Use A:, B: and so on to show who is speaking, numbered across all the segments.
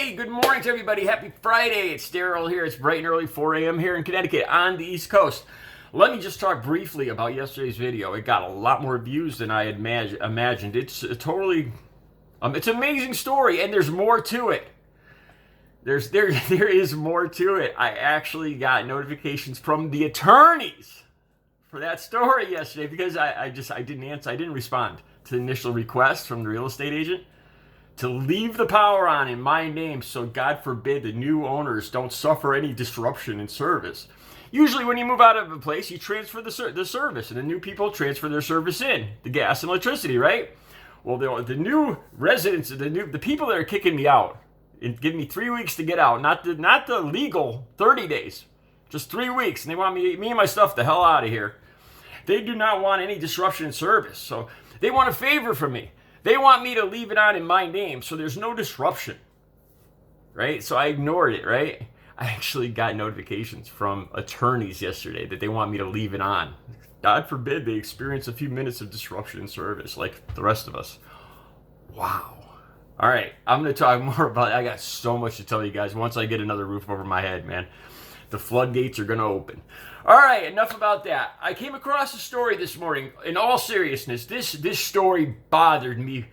A: Hey, good morning to everybody. Happy Friday. It's Daryl here. It's bright and early, 4 a.m. here in Connecticut on the East Coast. Let me just talk briefly about yesterday's video. It got a lot more views than I had imagined. It's it's an amazing story, and there's more to it. There is more to it. I actually got notifications from the attorneys for that story yesterday because I didn't respond to the initial request from the real estate agent to leave the power on in my name so God forbid the new owners don't suffer any disruption in service. Usually when you move out of a place, you transfer the service, and the new people transfer their service in, the gas and electricity, right? Well, the new residents, the people that are kicking me out and giving me 3 weeks to get out, not the legal 30 days, just 3 weeks, and they want me and my stuff the hell out of here. They do not want any disruption in service, so they want a favor from me. They want me to leave it on in my name so there's no disruption, right? So I ignored it, right? I actually got notifications from attorneys yesterday that they want me to leave it on. God forbid they experience a few minutes of disruption in service like the rest of us. Wow. All right, I'm going to talk more about it. I got so much to tell you guys once I get another roof over my head, man. The floodgates are going to open. All right, enough about that. I came across a story this morning. In all seriousness, this story bothered me.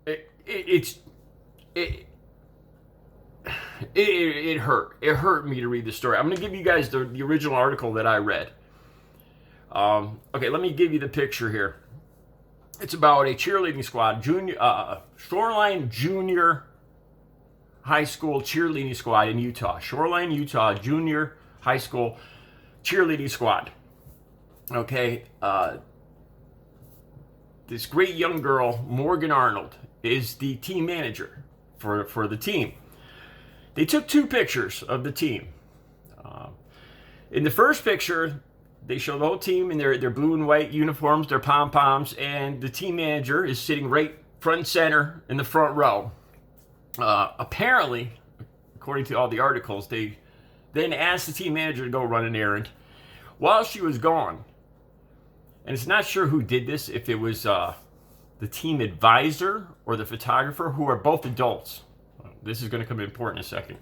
A: It hurt. It hurt me to read the story. I'm going to give you guys the original article that I read. Okay, let me give you the picture here. It's about a cheerleading squad, Shoreline Junior High School cheerleading squad in Utah. Shoreline, Utah Junior High School cheerleading squad. Okay, this great young girl, Morgan Arnold, is the team manager for the team. They took two pictures of the team. In the first picture, they show the whole team in their blue and white uniforms, their pom-poms, and the team manager is sitting right front and center in the front row. Apparently, according to all the articles, they then asked the team manager to go run an errand while she was gone. And it's not sure who did this, if it was the team advisor or the photographer, who are both adults. This is going to come important in a second.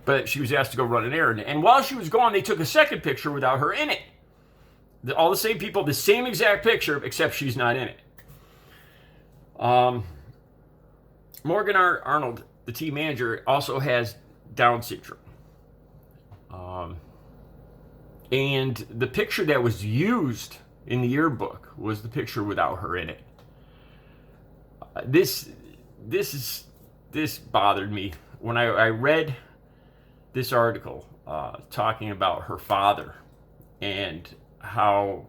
A: But she was asked to go run an errand. And while she was gone, they took a second picture without her in it. All the same people, the same exact picture, except she's not in it. Morgan Arnold, the team manager, also has Down syndrome. And the picture that was used in the yearbook was the picture without her in it. This bothered me when I read this article talking about her father and how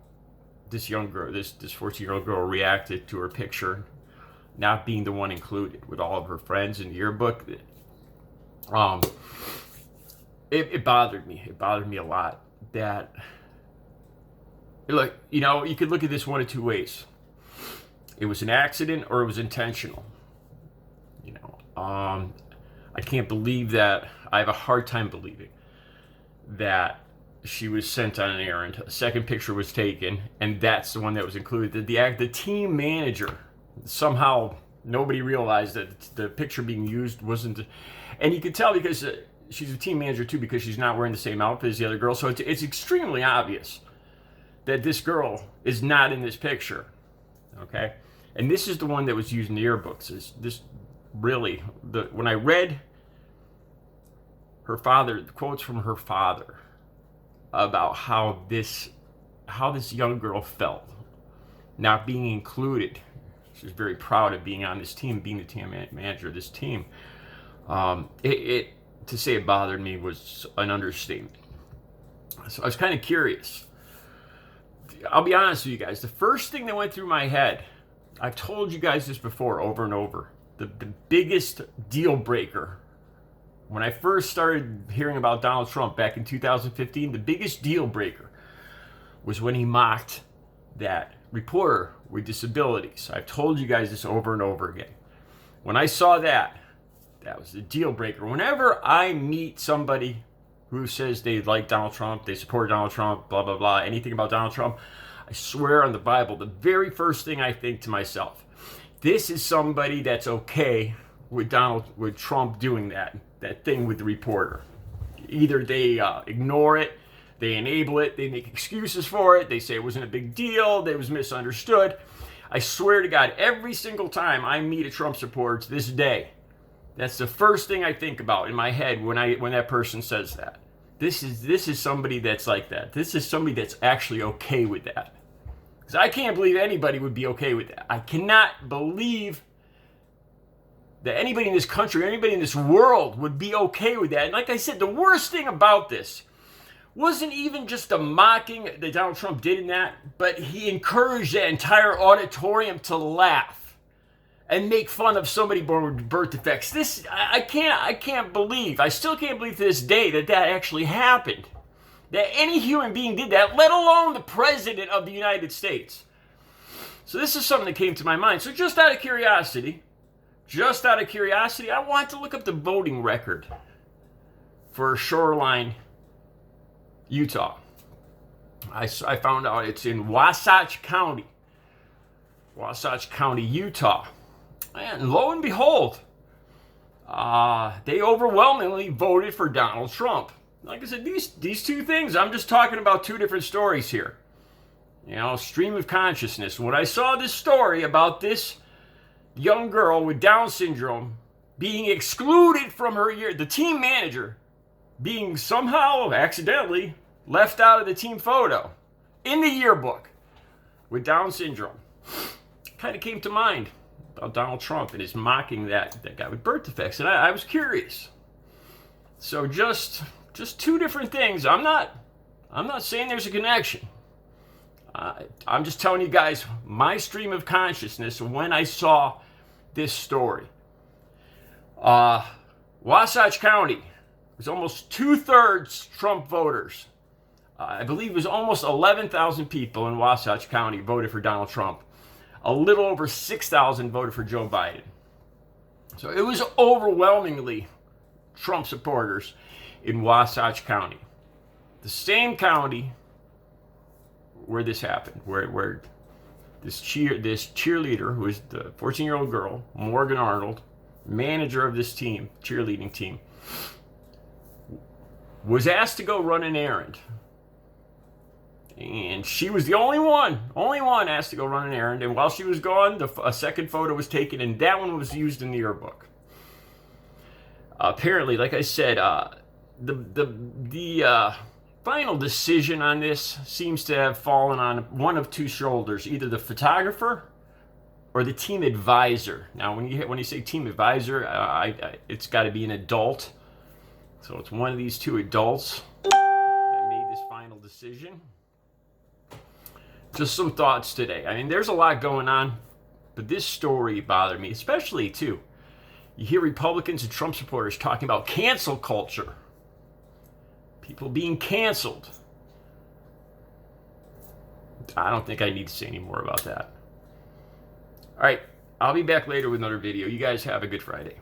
A: this young girl, this 14-year-old girl, reacted to her picture not being the one included with all of her friends in the yearbook. It bothered me. It bothered me a lot that, look, you could look at this one of two ways. It was an accident or it was intentional. I can't believe that. I have a hard time believing that she was sent on an errand. A second picture was taken, and that's the one that was included. The team manager, somehow nobody realized that the picture being used wasn't. And you could tell because she's a team manager too, because she's not wearing the same outfit as the other girl. So it's extremely obvious that this girl is not in this picture. Okay, and this is the one that was used in the yearbooks. Really, when I read her father, the quotes from her father about how this young girl felt not being included. She was very proud of being on this team, being the team manager of this team. To say it bothered me was an understatement. So I was kind of curious. I'll be honest with you guys. The first thing that went through my head, I've told you guys this before over and over, the biggest deal breaker. When I first started hearing about Donald Trump back in 2015, the biggest deal breaker was when he mocked that reporter with disabilities. I've told you guys this over and over again. When I saw that was the deal breaker. Whenever I meet somebody who says they like Donald Trump, they support Donald Trump, blah, blah, blah, anything about Donald Trump, I swear on the Bible, the very first thing I think to myself, this is somebody that's okay with Trump doing that thing with the reporter. Either they ignore it, they enable it, they make excuses for it, they say it wasn't a big deal, that it was misunderstood. I swear to God, every single time I meet a Trump supporter to this day, that's the first thing I think about in my head when that person says that. This is somebody that's like that. This is somebody that's actually okay with that. Because I can't believe anybody would be okay with that. I cannot believe that anybody in this country, anybody in this world would be okay with that. And like I said, the worst thing about this wasn't even just the mocking that Donald Trump did in that, but he encouraged that entire auditorium to laugh and make fun of somebody born with birth defects. This, I can't believe, I still can't believe to this day that actually happened. That any human being did that, let alone the President of the United States. So this is something that came to my mind. So just out of curiosity, I want to look up the voting record for Shoreline, Utah. I found out it's in Wasatch County, Utah. And lo and behold, they overwhelmingly voted for Donald Trump. Like I said, these two things, I'm just talking about two different stories here. You know, stream of consciousness. When I saw this story about this young girl with Down syndrome being excluded from her year, the team manager being somehow accidentally left out of the team photo in the yearbook with Down syndrome, kind of came to mind about Donald Trump and his mocking that guy with birth defects. And I was curious. So just two different things. I'm not saying there's a connection. I'm just telling you guys my stream of consciousness when I saw this story. Wasatch County was almost 2/3 Trump voters. I believe it was almost 11,000 people in Wasatch County voted for Donald Trump. A little over 6,000 voted for Joe Biden. So it was overwhelmingly Trump supporters in Wasatch County. The same county where this happened, where this cheerleader, who is the 14-year-old girl, Morgan Arnold, manager of this team, cheerleading team, was asked to go run an errand. And she was the only one asked to go run an errand. And while she was gone, a second photo was taken, and that one was used in the yearbook. Apparently, like I said, the final decision on this seems to have fallen on one of two shoulders, either the photographer or the team advisor. Now, when you say team advisor, it's got to be an adult. So it's one of these two adults that made this final decision. Just some thoughts today. I mean, there's a lot going on, but this story bothered me, especially too. You hear Republicans and Trump supporters talking about cancel culture. People being canceled. I don't think I need to say any more about that. All right, I'll be back later with another video. You guys have a good Friday.